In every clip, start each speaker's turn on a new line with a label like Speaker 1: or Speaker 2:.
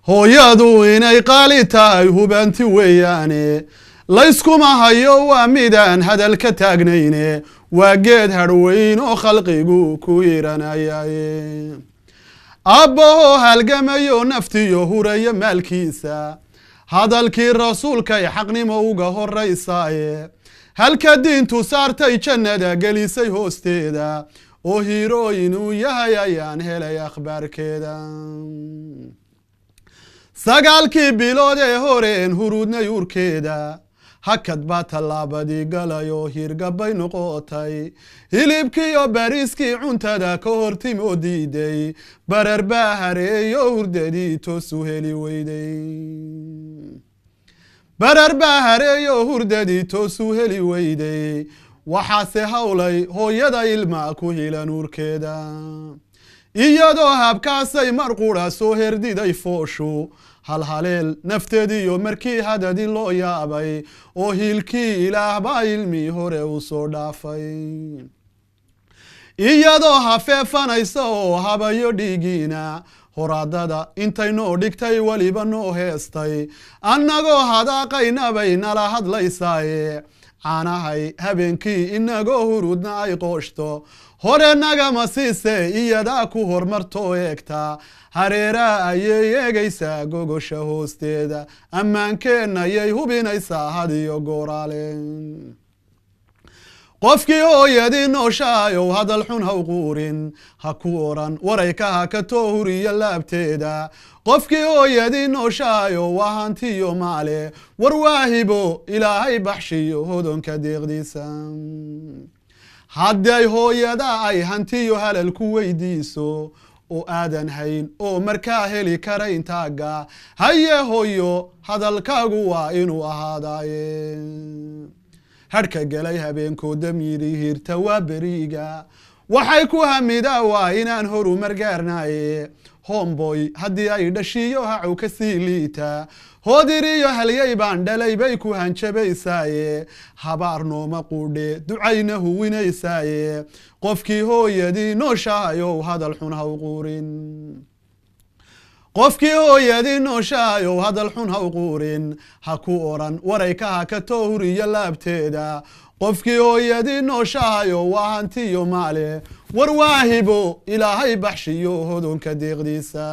Speaker 1: hooyadu inay qaali tahay hubanti weeyaane layskuma hayo waa midaan hadalka taagnayne waa geed harweyn oo khalqigu ku yiranayay abbaho halgamayo naftiyo huraya maalkiisa hadalkii rasuulkay xaqnimo uga horeysaaye halka diintu saartay jannada gelisay hoosteeda oo hiirooyin uu yahay ayaan helay akhbaarkeeda sagaalkii bilood ee horeen huruudnay urkeeda hakad baa tallaabadii galayoo hirgabay noqotay hilibkiiyo bariiskii cuntada ka hortimoo diiday barar baa hareeyo hurdadii toosu heli weyday barar baa hareeyo hurdadii toosu heli weyday waxaase hawlay hooyada ilma ku hilan urkeeda iyadoo habkaasay marqura soo herdiday fooshu halhaleel nafteediyo markii hadadi loo yaabay oo hiilkii ilaah baa ilmii hore u soo dhaafay iyadoo hafeefanaysa oo habayo dhiigiina horaadada intay noo dhigtay weliba noo heestay annagoo hadaaqaynabay nala hadlaysaaye caanahay habeenkii inagoo hurudna ay qooshto hore nagama siise iyadaa ku hormartoo eegta hareeraa ayay eegaysaa gogosha hoosteeda ammaankeenna ayay hubinaysaa hadiyo gooraale qofkii hooyadii nooshahayow hadal xun ha u quurin ha ku oran warayka ha ka too huriya laabteeda qofkii hooyadii nooshahayow waa hantiyo maale war waahibo ilaahay baxshiyo hodonka deeqdiisa hadday hooyada ay hantiyo halal ku weydiiso oo aadan hayn oo markaa heli karayn taagga haye hooyo hadalkaagu waa inuu ahaadaaye hadhka galay habeenkooda miiri hirta waa beriga waxay ku hamidaa waa inaan horumar gaarnaaye homeboy haddii ay dhashiyo hacow ka sii liita hoodiriyo halyay baan dhalay bay ku hanjabaysaaye habaar nooma quudhe ducayna huwinaysaaye qofkii hooyadii nooshahayow hadal xun ha u quurin qofkii hooyadii nooshahayow hadal xun ha u quurin ha ku oran warayka ha ka too huriya laabteeda qofkii hooyadii nooshahayow waa hantiyo maale war waahibo ilaahay baxshiyo hodonka deeqdiisa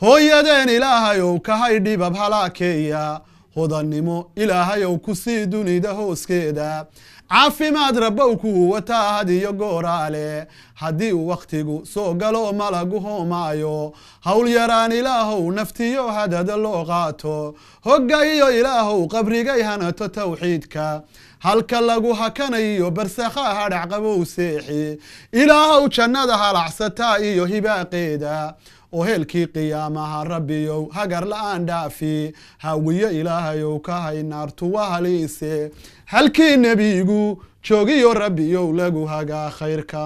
Speaker 1: hooyadeen ilaahayow kahay dhibab halaakeeya hodannimo ilaahayow ku sii dunida hooskeeda caafimaad rabbow ku wataa hadiyo gooraale haddii uu wakhtigu soo galo malagu hoomaayo hawl yaraan ilaahow naftiyo hadada loo qaato hogga iyo ilaahow qabrigay hanato tawxiidka halka lagu hakanayo barsakha hadhac qabow seexi ilaahow jannada halacsataa iyo hibaaqeeda oo heelkii qiyaamaha rabbiyow hagar la'aan dhaafi hawiyo ilaahayow ka hay naartu waa haliise halkii nebigu joogiyo rabbiyow lagu hagaa khayrka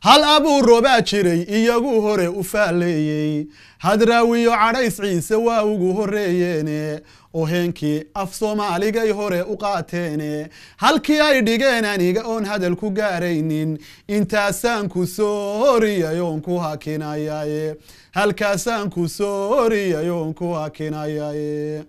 Speaker 1: hal abuuro baa jiray iyagu hore u faaleeyey hadraawiyo cadhays ciise waa ugu horeeyeene oo heenkii af soomaaligay hore u qaateene halkii ay dhigeen aniga oon hadal ku gaaraynin intaasaan ku soo horiyayoon ku hakinayaye halkaasaan ku soo horiyayoon ku hakinayaye